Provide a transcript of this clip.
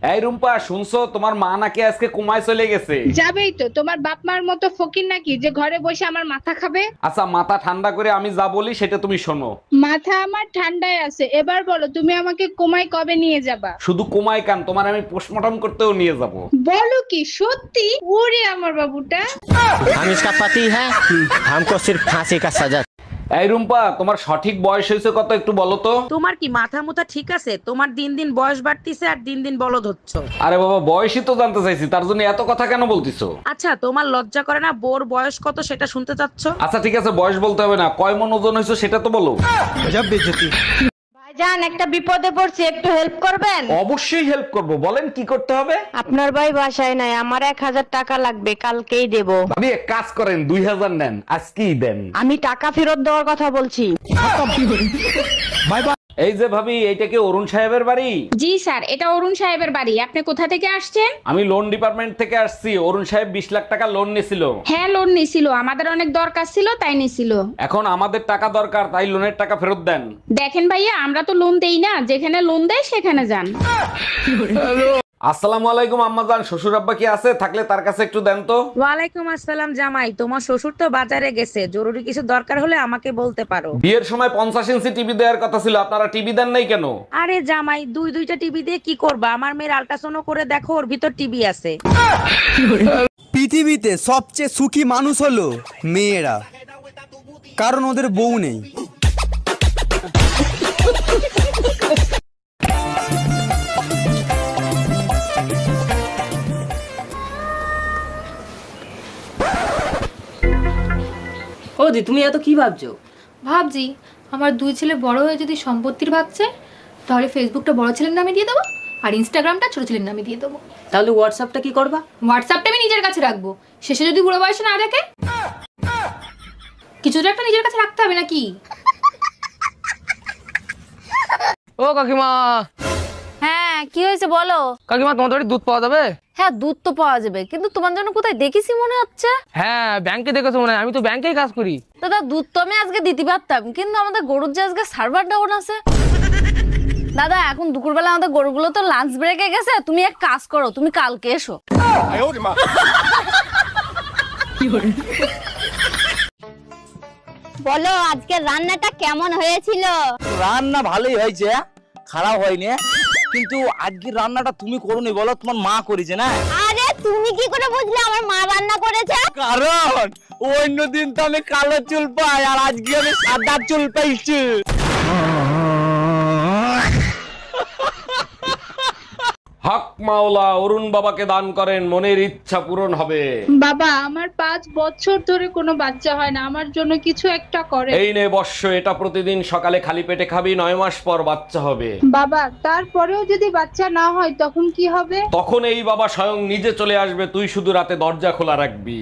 এই রুম্পা, শুনছো তোমার মা নাকি আজকে কোমায় চলে গেছে? যাবেই তো, তোমার বাপ মার মতো ফকির নাকি যে ঘরে বসে আমার মাথা খাবে। আচ্ছা, মাথা ঠান্ডা করে আমি যা বলি সেটা তুমি শোনো। মাথা আমার ঠান্ডায় আছে, এবার বলো তুমি আমাকে কোমায় কবে নিয়ে যাবা? শুধু কোমায় কান, তোমার আমি পোস্টমর্টম করতেও নিয়ে যাব। বলো কি সত্যি? ওরে আমার বাবুটা। हम इसका पति है, हमको सिर्फ फांसी का सजा। এই রুম্পা, তোমার সঠিক বয়স হয়েছে কত একটু বলো তো? তোমার কি মাথা মুথা ঠিক আছে? তোমার দিন দিন বয়স বাড়তিছে আর দিন দিন বলদ হচ্ছ। আরে বাবা, বয়সই তো জানতে চাইছি, তার জন্য এত কথা কেন বলতিছো? আচ্ছা, তোমার লজ্জা করে না বোর বয়স কত সেটা শুনতে চাচ্ছ? আচ্ছা ঠিক আছে, বয়স বলতে হবে না, কয় মন ওজন হয়েছে সেটা তো বলো। ভাইজান একটা বিপদে পড়ছি, একটু হেল্প করবেন? অবশ্যই হেল্প করব, বলেন কি করতে হবে। আপনার ভাই বাসায় নাই, আমার 1000 টাকা লাগবে, কালকেই দেব। ভাবি এক কাজ করেন, 2000 নেন, আজকেই দেন। আমি টাকা ফেরত দেওয়ার কথা বলছি। এই যে ভাবি, এইটা কি অরুণ সাহেবের বাড়ি? জি স্যার, এটা অরুণ সাহেবের বাড়ি। আপনি কোথা থেকে আসছেন? আমি লোন ডিপার্টমেন্ট থেকে আসছি। অরুণ সাহেব 20 লাখ টাকা লোন নিছিল। হ্যাঁ, লোন নিছিল, আমাদের অনেক দরকার ছিল তাই নিছিল। এখন আমাদের টাকা দরকার, তাই লোনের টাকা ফেরত দেন। দেখেন ভাইয়া, আমরা তো লোন দেই না, যেখানে লোন দেয় সেখানে যান। আসসালামু আলাইকুম আম্মাজান, শ্বশুর আব্বা কি আছে? থাকলে তার কাছে একটু দেন তো। ওয়ালাইকুম আসসালাম জামাই, তোমার শ্বশুর তো বাজারে গেছে, জরুরি কিছু দরকার হলে আমাকে বলতে পারো। বিয়ের সময় 50 ইঞ্চি টিভি দেওয়ার কথা ছিল, আপনারা টিভি দেন নাই কেন? আরে জামাই, দুইটা টিভি দিয়ে কি করবা? আমার মেয়ের আল্ট্রাসাউন্ড করে দেখো, ওর ভিতর টিভি আছে। পৃথিবীতে সবচেয়ে সুখী মানুষ হলো মেয়েরা, কারণ ওদের বউ নেই। ও দি, তুমি এত কি ভাবছো? ভাবছি আমার দুই ছেলে বড় হয়ে যদি সম্পত্তির ভাগ চায়, তাহলে ফেসবুকটা বড় ছেলের নামে দিয়ে দেবো আর ইনস্টাগ্রামটা ছোট ছেলের নামে দিয়ে দেবো। তাহলে হোয়াটসঅ্যাপটা কি করবা? হোয়াটসঅ্যাপটা আমি নিজের কাছে রাখবো, শেষে যদি বুড়ো বয়সে না দেখে কিছু তো একটা নিজের কাছে রাখতে হবে নাকি? ও কাকিমা। হ্যাঁ, কি হয়েছে বলো? কাকিমা, তোমার বাড়ি দুধ পাওয়া যাবে? হ্যাঁ, দুধ তো পাওয়া যাবে, কিন্তু তোমার জন্য কোথায় দেখেছি মনে হচ্ছে। হ্যাঁ, ব্যাংকে দেখেছো মনে হয়, আমি তো ব্যাংকেই কাজ করি। দাদা, দুধ তো আমি আজকে দিতে পারতাম, কিন্তু আমাদের গরুর যে আজকে সার্ভার ডাউন আছে। দাদা, এখন দুপুরবেলা আমাদের গরুগুলো তো লাঞ্চ ব্রেকে গেছে, তুমি এক কাজ করো, তুমি কালকে এসো। বলো, আজকে রান্নাটা কেমন হয়েছিল? রান্না ভালোই হয়েছে, খারাপ হয়নি, কিন্তু আজকের রান্নাটা তুমি করোনি, বলো তোমার মা করেছে না? আরে তুমি কি করে বুঝলে আমার মা রান্না করেছে? কারণ অন্যদিন তো আমি কালো চুল পাই, আর আজকে আমি সাদা চুল পাইছি। হক মাওলা, অরুণ বাবাকে দান করেন, মনের ইচ্ছা পূরণ হবে। বাবা, আমার 5 বছর ধরে কোনো বাচ্চা হয় না, আমার জন্য কিছু একটা করে। এই নে বর্ষ, এটা প্রতিদিন সকালে খালি পেটে খাবি, 9 মাস পর বাচ্চা হবে। বাবা, তারপরেও যদি বাচ্চা না হয় তখন কি হবে? তখন এই বাবা স্বয়ং নিজে চলে আসবে, তুই শুধু রাতে দরজা খোলা রাখবি।